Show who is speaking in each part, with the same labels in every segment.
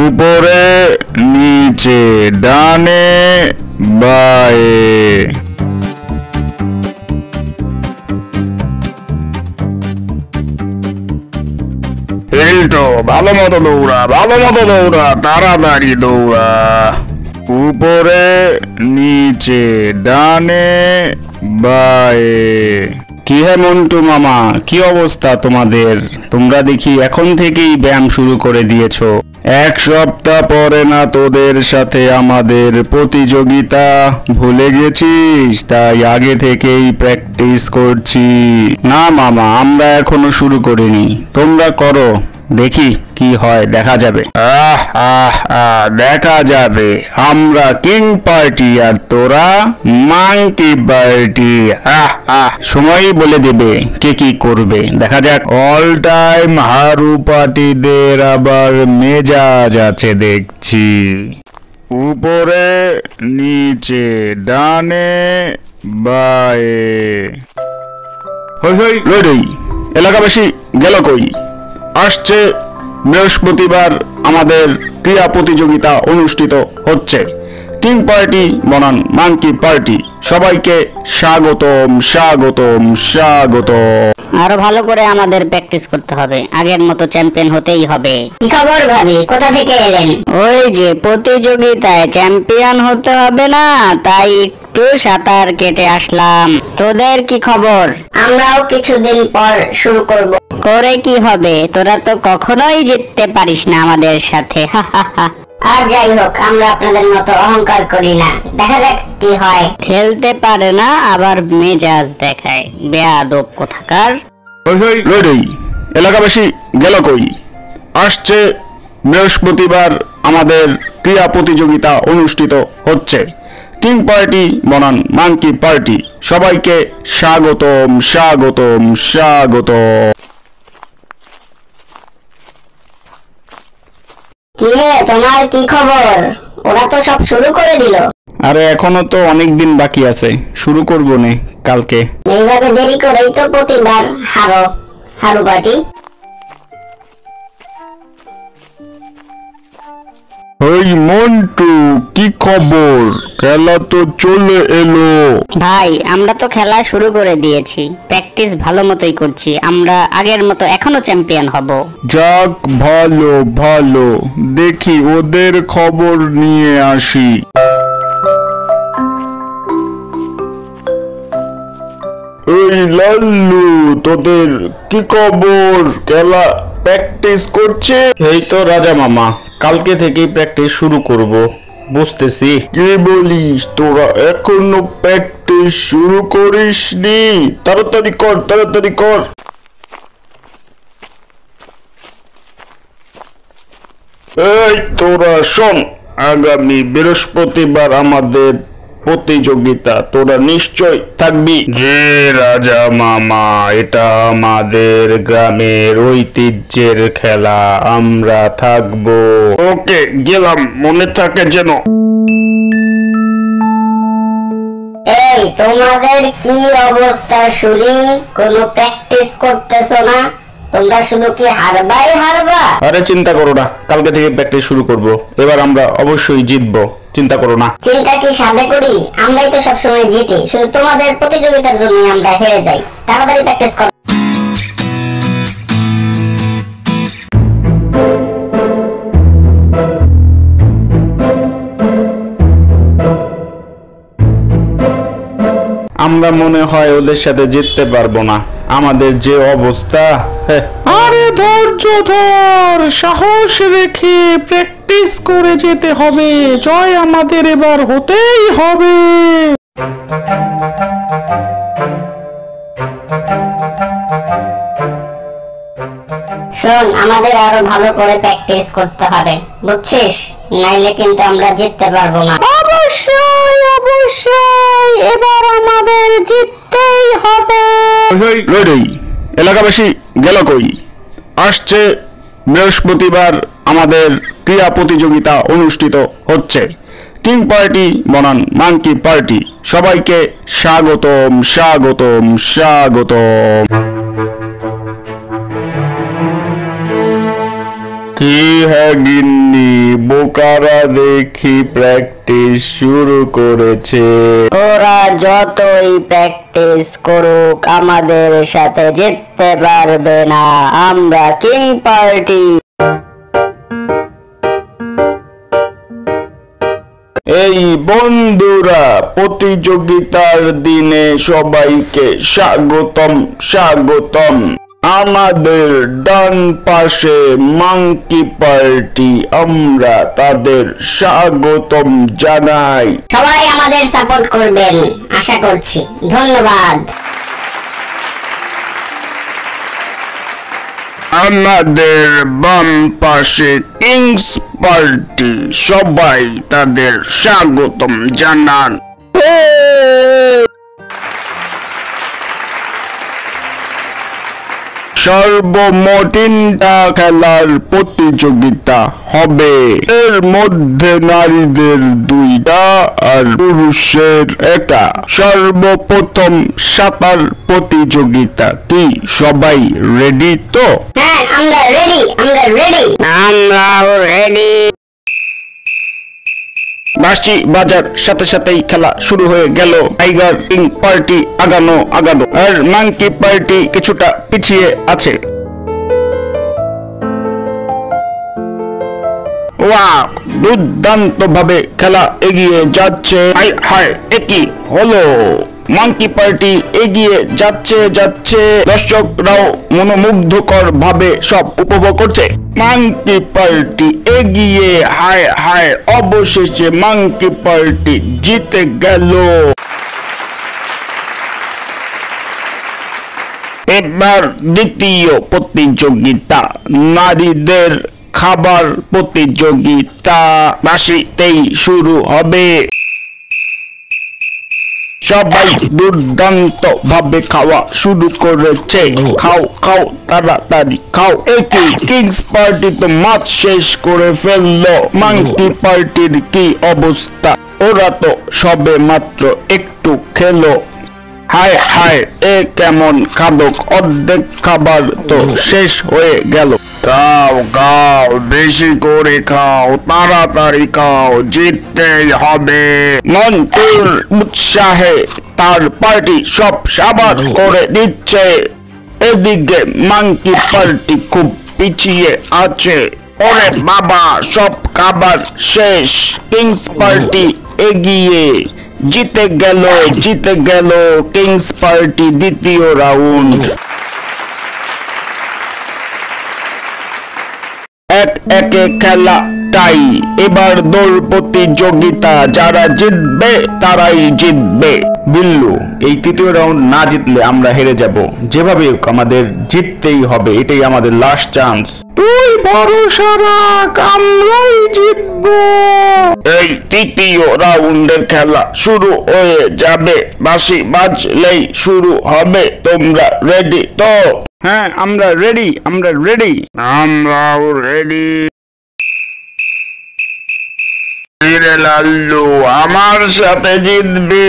Speaker 1: উপরে নিচে ডানে বায়ে। এল্টো ভালো মতো দৌড়া, ভালো মতো দৌড়া, তাড়াতাড়ি দৌড়া। উপরে নিচে ডানে বায়ে। কি হে মন্টু মামা, কি অবস্থা তোমাদের? তোমরা দেখি এখন থেকেই ব্যায়াম শুরু করে দিয়েছো। এক সপ্তাহ পরে না তোদের সাথে আমাদের প্রতিযোগিতা, ভুলে গেছিস? তাই আগে থেকেই প্র্যাকটিস করছি। না মামা, আমরা এখনো শুরু করিনি, তোমরা করো, দেখি কি হয়, দেখা যাবে। দেখা যাবে। আমরা কিং পার্টি আর তোরা মাংকি পার্টি। সময়ই বলে দেবে কে কি করবে, দেখা যাক। অল টাইম হারু পার্টিদের আবার মেজাজ আছে দেখছি। উপরে নিচে ডানে বায়ে। হই হই রেডি। এলাকাবাসী গেল কই? আসছে বৃহস্পতিবার আমাদের ক্রীড়া প্রতিযোগিতা অনুষ্ঠিত হচ্ছে। কিং পার্টি বনাম মাংকি পার্টি, সবাইকে স্বাগতম স্বাগতম স্বাগতম।
Speaker 2: আরো ভালো করে আমাদের প্র্যাকটিস করতে হবে, আগের মতো চ্যাম্পিয়ন হতেই হবে।
Speaker 3: কি খবর ভাবি, কোথা থেকে এলেন?
Speaker 2: ওই যে প্রতিযোগিতায় চ্যাম্পিয়ন হতে হবে না, তাই একটু সাঁতার কেটে আসলাম। তোদের কি খবর?
Speaker 3: আমরাও কিছুদিন পর শুরু করব।
Speaker 2: করে কি হবে, তোরা তো কখনোই জিততে পারিস না আমাদের সাথে।
Speaker 3: আর যাই হোক, আমরা আপনাদের মতো অহংকার করি না, দেখা যাক কি হয়।
Speaker 2: খেলতে পারে না আবার মেজাজ দেখায়, বেয়াদব কোথাকার।
Speaker 1: রেডি। এলাকাবাসী গেল কই? আসছে বৃহস্পতিবার আমাদের ক্রীড়া প্রতিযোগিতা অনুষ্ঠিত হচ্ছে। কিং পার্টি বনাম মাংকি পার্টি, সবাইকে স্বাগতম স্বাগতম স্বাগতম।
Speaker 3: কি রে, তোমার কি খবর? ওরা তো সব শুরু করে দিল।
Speaker 1: আরে এখনো তো অনেক দিন বাকি আছে, শুরু করবো নে কালকে।
Speaker 3: এইভাবে দেরি করেই তো প্রতিবার হারু পার্টি।
Speaker 1: ওই মন্টু, কি খবর? খেলা তো চলে এলো।
Speaker 2: ভাই আমরা তো খেলা শুরু করে দিয়েছি, প্র্যাকটিস ভালো মতোই করছি, আমরা আগের মতো এখনো চ্যাম্পিয়ন হব।
Speaker 1: যাক, ভালো ভালো, দেখি ওদের খবর নিয়ে আসি। এই লাল্লু, তোদের কি খবর? খেলা প্র্যাকটিস করছে? এই তো রাজা মামা, কালকে থেকেই প্র্যাকটিস শুরু করব। বুঝতেছি। কি বলিস, তোরা এখনো প্র্যাকটিস শুরু করিসনি? তাড়াতাড়ি কর, তাড়াতাড়ি কর। এই তোরা শোন, আগামী বৃহস্পতিবার আমাদের প্রতিযোগিতা, তোরা নিশ্চয় থাকবি। যে রাজা মামা, এটা আমাদের গ্রামের ঐতিহ্যের খেলা, আমরা থাকবো। ওকে, গেলাম, মনে থাকে যেন।
Speaker 3: এই তোমাদের কি অবস্থা শুনি? কোনো প্র্যাকটিস করতেছো না? তোমরা শুধু কি হারবাই হারবা?
Speaker 1: আরে চিন্তা করো না, কালকে থেকে প্র্যাকটিস শুরু করব। এবার আমরা অবশ্যই জিতবো, চিন্তা করো না।
Speaker 3: চিন্তা কি সাধে করি? আমরাই তো সবসময় জিতি, শুধু তোমাদের প্রতিযোগিতার জন্যই আমরা হেরে যাই। তাড়াতাড়ি প্র্যাকটিস করো।
Speaker 1: আমরা মনে হয় ওদের সাথে জিততে পারবো না, আমাদের যে অবস্থা। আরে ধৈর্য ধর, সাহস রেখে প্র্যাকটিস করে যেতে হবে, জয় আমাদের এবার হতেই হবে।
Speaker 3: শোন, আমাদের আরো ভালো করে প্র্যাকটিস করতে হবে, বুঝছিস? নাইলে কিন্তু আমরা জিততে পারবো না।
Speaker 2: অবশ্যই অবশ্যই, এবার আমাদের জিততেই হবে।
Speaker 1: রেডি। এলাকাবাসী গেল কই? আসছে বৃহস্পতিবার আমাদের ক্রীড়া প্রতিযোগিতা অনুষ্ঠিত হচ্ছে। কিং পার্টি বনান মাঙ্কি পার্টি। সবাইকে স্বাগতম স্বাগতম স্বাগতম। কি হ্যাঁ গিন্নি, বোকারা দেখি প্র্যাকটিস শুরু করেছে।
Speaker 2: ওরা যতই প্র্যাকটিস করুক আমাদের সাথে জিততে পারবে না, আমরা কিং পার্টি।
Speaker 1: এই বন্ধুরা, প্রতিযোগিতার দিনে সবাইকে স্বাগতম স্বাগতম। আমাদের ডান পাশে মাঙ্কি পার্টি, আমরা তাদের স্বাগতম জানাই।
Speaker 3: সবাই আমাদের সাপোর্ট করবেন আশা করছি। ধন্যবাদ।
Speaker 1: আমাদের বাম পাশে কিংস পার্টি, সবাই তাদের স্বাগতম জানান। সর্বমোট 3টা খেলার প্রতিযোগিতা হবে। এর মধ্যে নারীদের 2টা আর পুরুষের 1টা। সর্বপ্রথম সাঁতার প্রতিযোগিতা। কি সবাই রেডি তো?
Speaker 3: হ্যাঁ, আমরা রেডি।
Speaker 2: আমরাও রেডি।
Speaker 1: বাঁশি বাজার সাথে সাথেই খেলা শুরু হয়ে গেল। টাইগার কিং পার্টি আগানো আর মাঙ্কি পার্টি কিছুটা পিছিয়ে আছে। ওয়াও, দুর্দান্ত ভাবে খেলা এগিয়ে যাচ্ছে। হায় একই হলো, মাঙ্কি পার্টি এগিয়ে যাচ্ছে। দর্শকরাও মনোমুগ্ধকর ভাবে সব উপভোগ করছে। মাঙ্কি পার্টি এগিয়ে, হায় অবশেষে মাঙ্কি পার্টি জিতে গেল। এবার দ্বিতীয় প্রতিযোগিতা, নারীদের খাবার প্রতিযোগিতা। বাঁশিতেই শুরু হবে। সবাই দুর্দান্ত ভাবে খাওয়া শুরু করেছে। খাও তাড়াতাড়ি খাও। একই কিংস পার্টি তো মাছ শেষ করে ফেললো। মাঙ্কি পার্টির কি অবস্থা? ওরা তো সবে মাত্র একটু খেলো। হায় এ কেমন খাদক, অর্ধেক খাবার তো শেষ হয়ে গেল। খাও বেশি করে খাও, তাড়াতাড়ি খাও, জিততেই হবে। মন্টুর উৎসাহে তার পার্টি সব সাবার করে দিচ্ছে। এদিকে মাঙ্কি পার্টি খুব পিছিয়ে আছে। ওরে বাবা, সব খাবার শেষ। কিংস পার্টি এগিয়ে, জিতে গেল কিংস পার্টি দ্বিতীয় রাউন্ড। একে খেলা টাই। এবার দৌড় প্রতিযোগিতা, যারা জিতবে তারাই জিতবে। বিল্লু, এই তৃতীয় রাউন্ড না জিতলে আমরা হেরে যাব। যেভাবে হোক আমাদের জিততেই হবে, এটাই আমাদের লাস্ট চান্স। তুই ভরসা রাখ, আমরাই জিতবো। এই তৃতীয় রাউন্ডের খেলা শুরু হয়ে যাবে। বাঁশি বাজলেই শুরু হবে। তোমরা রেডি তো? হ্যাঁ, আমরা রেডি। আমরাও রেডি। লাল্লু, আমার সাথে জিতবি।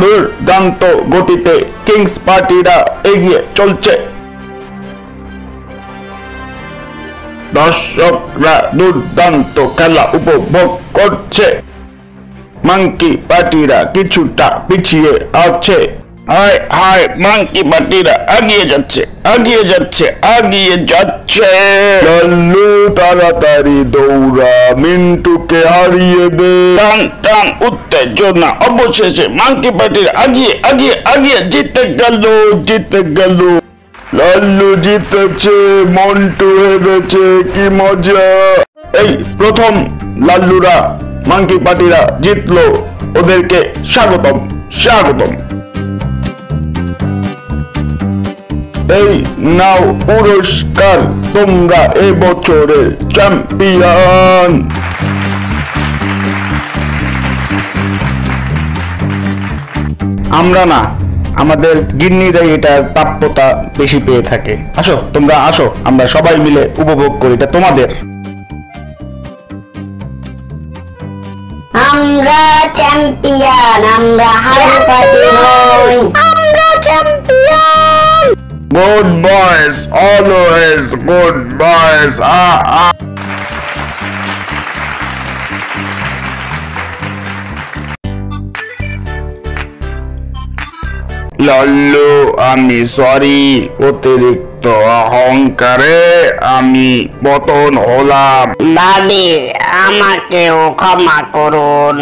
Speaker 1: দুর্দান্ত গতিতে কিংস পার্টিরা এগিয়ে চলছে। দর্শকরা দুর্দান্ত খেলা উপভোগ করছে। মাঙ্কি পার্টিরা কিছুটা পিছিয়ে আছে। হায় মাঙ্কি পার্টিরা আগিয়ে যাচ্ছে। লাল্লু, তাড়াতাড়ি দৌড়া, মিন্টুকে হারিয়ে দে। টান উত্তেজনা। অবশেষে মাঙ্কি পার্টিরা আগিয়ে জিতে গেল। লাল্লু জিতেছে, মন্টু হেরেছে। কি মজা! এই প্রথম লাল্লুরা, মাঙ্কি পার্টিরা জিতলো। ওদেরকে স্বাগতম। এই নাও পুরস্কার, তোমরা এবছরের চ্যাম্পিয়ন। আমরা না, আমাদের গিন্নিরাই এটার প্রাপ্যতা বেশি পেয়ে থাকে। তোমরা আসো, আমরা সবাই মিলে উপভোগ করি, এটা তোমাদের।
Speaker 3: চ্যাম্পিয়ন, আমরা হারু পার্টি নই।
Speaker 2: আমরা চ্যাম্পিয়ন।
Speaker 1: গুড বয়েস, অলওয়েজ গুড বয়েস। লাল্লু, আমি সরি, অতিরিক্ত অহংকারে আমি পতন হলাম।
Speaker 2: দাদি, আমাকেও ক্ষমা করুন,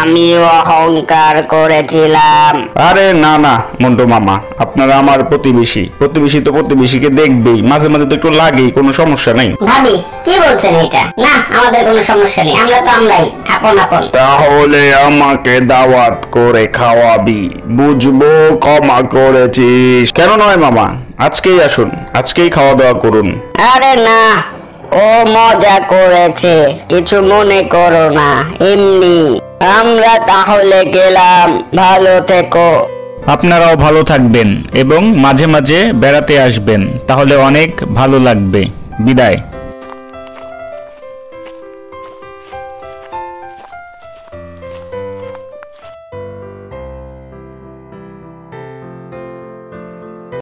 Speaker 2: আমিও অহংকার করেছিলাম।
Speaker 1: আরে না না মন্টু মামা, আপনারা আমার প্রতিবেশী, প্রতিবেশী তো প্রতিবেশীকে দেখবেই, মাঝে মাঝে তো একটু লাগেই, কোনো সমস্যা নাই।
Speaker 3: ভাবি কি বলছেন এটা? না, আমাদের কোনো সমস্যা নেই, আমরা তো আমরাই আপন আপন।
Speaker 1: তাহলে আমাকে দাওয়াত করে খাওয়াবি, বুঝবো ক্ষমা করেছিস। কেন নয় মামা, আজকেই আসুন, আজকেই খাওয়া দাওয়া করুন।
Speaker 2: আরে না, ও মজা করেছে, কিছু মনে করো না, এমনি। আমরা তাহলে গেলাম, ভালো থেকো।
Speaker 1: আপনারাও ভালো থাকবেন এবং মাঝে মাঝে বেড়াতে আসবেন, তাহলে অনেক ভালো লাগবে। বিদায়।